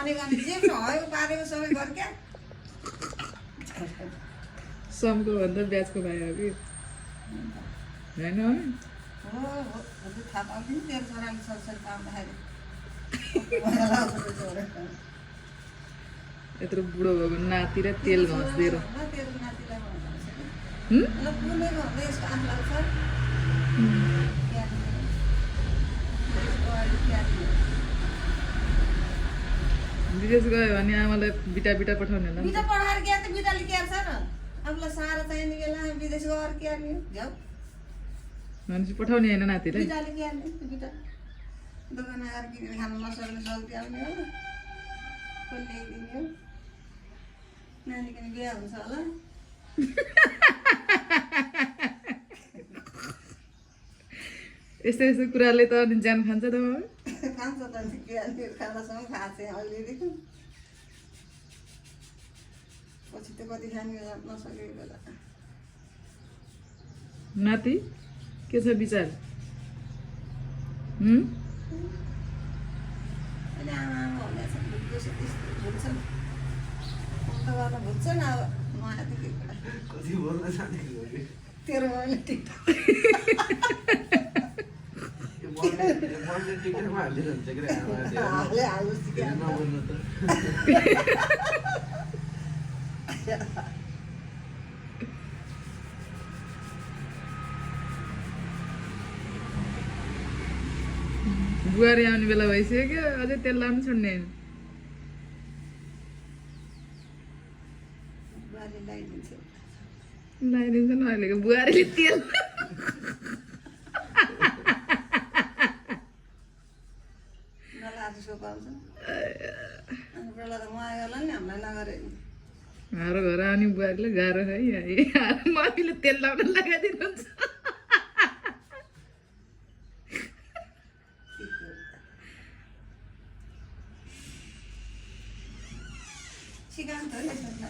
भनेको अनि जे भएको पारेको सबै गर क्या समको भन्दा ब्याजको भाइ हो कि होइन हो हो हजुर थाहा पाउँथ्यो नि तेरो छोराले सरसरी पाउँदाखेरि यत्रो बुढो भएको नाति र तेल घस्दिएर तेरो नातिलाई भन्नुहुन्छ हुँ? ल पुगेको भन्दा यसको आँख लाग्छ विदेश गयो भने आमालाई बिटा बिटा पठाउने होला नि बिटा पढाएर क्या त बिटाले क्यार छ र आफूलाई साह्रो चाहिने बेला विदेश गएर क्यार लियो झ्याउ भनेपछि पठाउने होइन नातिलाई बिटाले क्यार लियो त्यो बिटा दोकान आएर किनेर खानु नसक्ने जल्दी आउने हो कसले ल्याइदिने हो नानीको नि बिहा हुन्छ होला यस्तो यस्तो कुराले त अनि ज्यान खान्छ त बाबा खान्छ त बिहान खानासँग खाएको चाहिँ अलिअलि पछि त कति खाने नसकेको बेला नाति के छ विचार हुँ? अहिले आमा आमा भन्दैछ भुल्दैछ त्यस्तो भुल्छन् फोन त गर्न भुल्छन् अब नयाँ त के कुरा कति बोल्न जानेको हो कि? तेरो मैले टिकटक यो बोल्ने टिकटकमा हालिदिनुहुन्छ कि रे आमाले त्यो? हाल्नुहोस् कि फेरि नबोल्नु त। बुहारी आउने बेला भइसक्यो क्या अझै तेल लाउनु छोड्ने होइन बुहारी लगाइदिन्छ लगाइदिन्छ नि अहिलेको बुहारीले तेल नलाएर सोपाउँछ अनि बेला त म आयो होला नि हामीलाई नगरे हारो घर आउने बुहारीले गाह्रो है मम्मीले तेल लाउन लगाइदिनुहुन्छ सिकाउनु त यसो